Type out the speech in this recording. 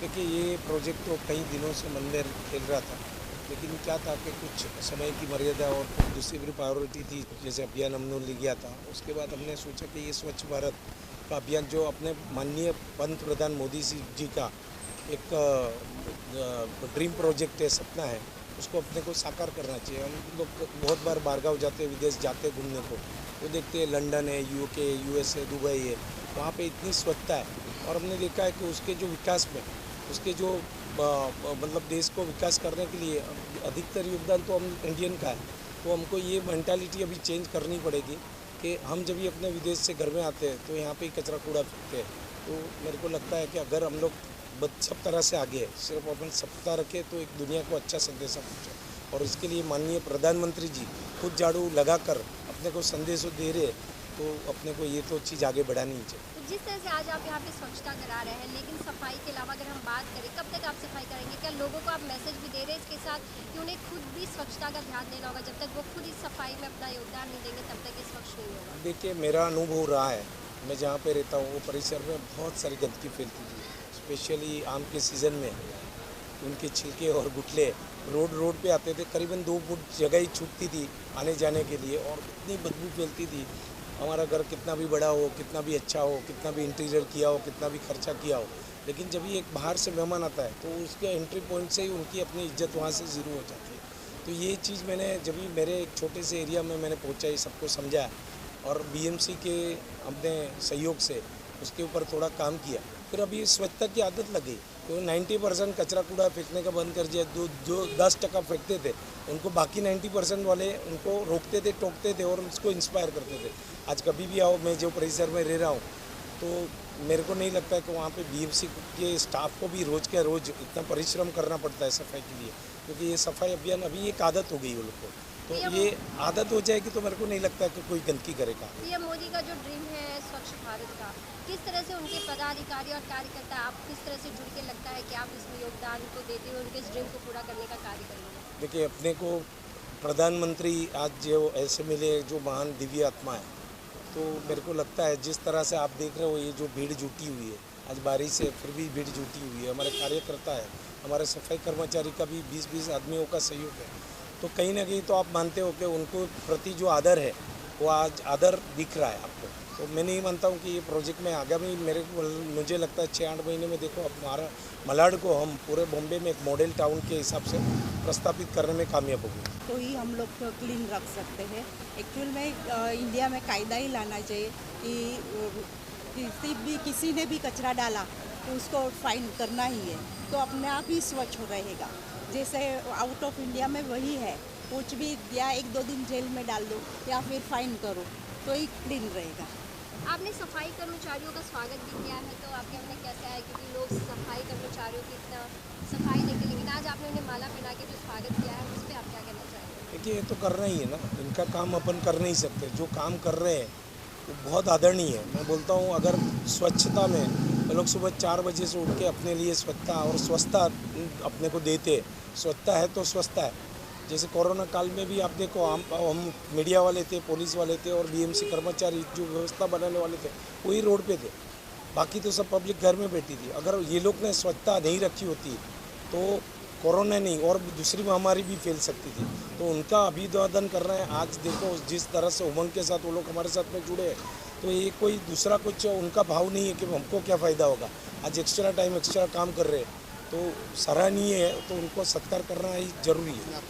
देखिए, ये प्रोजेक्ट तो कई दिनों से मन में खेल रहा था, लेकिन क्या था कि कुछ समय की मर्यादा और कुछ दूसरी भी प्रायोरिटी थी। जैसे अभियान हमने ले लिया था, उसके बाद हमने सोचा कि ये स्वच्छ भारत का अभियान जो अपने माननीय पंत प्रधान मोदी जी का एक ड्रीम प्रोजेक्ट है, सपना है, उसको अपने को साकार करना चाहिए। हम लोग बहुत बार बाहरगाँव जाते, विदेश जाते घूमने को, तो देखते हैं लंदन है, यूके, यूएसए, दुबई है, वहाँ पे इतनी स्वच्छता है। और हमने देखा है कि उसके जो विकास में, उसके जो मतलब देश को विकास करने के लिए अधिकतर योगदान तो हम इंडियन का है। तो हमको ये मेंटालिटी अभी चेंज करनी पड़ेगी कि हम जब भी अपने विदेश से घर में आते हैं तो यहाँ पे ही कचरा कूड़ा फेंकते हैं। तो मेरे को लगता है कि अगर हम लोग सब तरह से आगे है, सिर्फ अपन सप्ताह रखें तो एक दुनिया को अच्छा संदेश पहुँचे। और इसके लिए माननीय प्रधानमंत्री जी खुद झाड़ू लगाकर अपने को संदेश दे रहे हैं, तो अपने को ये तो चीज़ आगे बढ़ानी ही चाहिए। तो जिस तरह से आज आप यहाँ पे स्वच्छता करा रहे हैं, लेकिन सफाई के अलावा अगर हम बात करें, कब तक आप सफाई करेंगे? क्या लोगों को आप मैसेज भी दे रहे हैं इसके साथ कि उन्हें खुद भी स्वच्छता का ध्यान देना होगा? जब तक वो खुद इस सफाई में अपना योगदान नहीं देंगे तब तक ये स्वच्छ नहीं होगा। देखिए, मेरा अनुभव रहा है, मैं जहाँ पे रहता हूँ वो परिसर में बहुत सारी गंदगी फैलती थी, स्पेशली आम के सीज़न में। उनके छिलके और गुठले रोड रोड पे आते थे, करीबन 2 फुट जगह ही छूटती थी आने जाने के लिए, और इतनी बदबू फैलती थी। हमारा घर कितना भी बड़ा हो, कितना भी अच्छा हो, कितना भी इंटीरियर किया हो, कितना भी खर्चा किया हो, लेकिन जब ये एक बाहर से मेहमान आता है तो उसके एंट्री पॉइंट से ही उनकी अपनी इज्जत वहाँ से ज़ीरो हो जाती है। तो ये चीज़ मैंने जब भी मेरे एक छोटे से एरिया में मैंने पहुँचाई, सबको समझाया, और बीएमसी के अपने सहयोग से उसके ऊपर थोड़ा काम किया, फिर अभी स्वच्छता की आदत लग गई। तो 90% कचरा कूड़ा फेंकने का बंद कर दिया। जो 10% फेंकते थे, उनको बाकी 90% वाले उनको रोकते थे, टोकते थे और उसको इंस्पायर करते थे। आज कभी भी आओ, मैं जो परिसर में रह रहा हूँ, तो मेरे को नहीं लगता है कि वहाँ पे बीएमसी के स्टाफ को भी रोज़ के रोज़ इतना परिश्रम करना पड़ता है सफाई के लिए, क्योंकि ये सफाई अभियान अभी एक आदत हो गई वो लोग को। तो ये आदत हो जाएगी तो मेरे को नहीं लगता कि कोई गंदगी करेगा। पीएम मोदी का जो ड्रीम है स्वच्छ भारत का, किस तरह से उनके पदाधिकारी और कार्यकर्ता, आप किस तरह से जुड़ के लगता है कि आप इसमें योगदान को देते हुए उनके इस ड्रीम को पूरा करने का कार्य करेंगे? देखिए, अपने को प्रधानमंत्री आज जो ऐसे मिले जो महान दिव्य आत्मा है, तो मेरे को लगता है जिस तरह से आप देख रहे हो ये जो भीड़ जुटी हुई है, आज बारिश है फिर भी भीड़ जुटी हुई है, हमारे कार्यकर्ता है, हमारे सफाई कर्मचारी का भी 20-20 आदमियों का सहयोग है। तो कहीं ना कहीं तो आप मानते हो कि उनको प्रति जो आदर है वो आज आदर दिख रहा है आपको। तो मैं नहीं मानता हूँ कि ये प्रोजेक्ट में आगामी मुझे लगता है 6-8 महीने में देखो, अब हमारा मलाड को हम पूरे बॉम्बे में एक मॉडल टाउन के हिसाब से प्रस्तावित करने में कामयाब होंगे। तो ही हम लोग क्लीन रख सकते हैं। एक्चुअल में इंडिया में कायदा ही लाना चाहिए कि किसी ने भी कचरा डाला तो उसको फाइन करना ही है, तो अपने आप ही स्वच्छ रहेगा। जैसे आउट ऑफ इंडिया में वही है, कुछ भी या 1-2 दिन जेल में डाल दो या फिर फाइन करो तो ही क्लीन रहेगा। आपने सफाई कर्मचारियों का स्वागत भी किया है, तो आपके मन में कैसा है? क्योंकि लोग सफाई कर्मचारियों की इतना सफाई देखते, लेकिन आज आपने उन्हें माला पहना के जो स्वागत किया है, उस पर आप क्या कहना चाहेंगे? देखिए, ये तो करना ही है ना, इनका काम अपन कर नहीं सकते। जो काम कर रहे हैं वो बहुत आदरणीय है। मैं बोलता हूँ, अगर स्वच्छता में वो लोग सुबह 4 बजे से उठ के अपने लिए स्वच्छता और स्वस्थता अपने को देते, स्वच्छता है तो स्वस्थता है। जैसे कोरोना काल में भी आप देखो, हम मीडिया वाले थे, पुलिस वाले थे और बीएमसी कर्मचारी जो व्यवस्था बनाने वाले थे वही रोड पे थे, बाकी तो सब पब्लिक घर में बैठी थी। अगर ये लोग ने स्वच्छता नहीं रखी होती तो कोरोना नहीं और दूसरी महामारी भी फैल सकती थी। तो उनका अभिवादन कर रहे हैं। आज देखो जिस तरह से उमंग के साथ वो लोग हमारे साथ में जुड़े हैं, तो ये कोई दूसरा कुछ उनका भाव नहीं है कि हमको क्या फ़ायदा होगा। आज एक्स्ट्रा टाइम एक्स्ट्रा काम कर रहे हैं तो सराहनीय है, तो उनको सत्कार करना ही जरूरी है।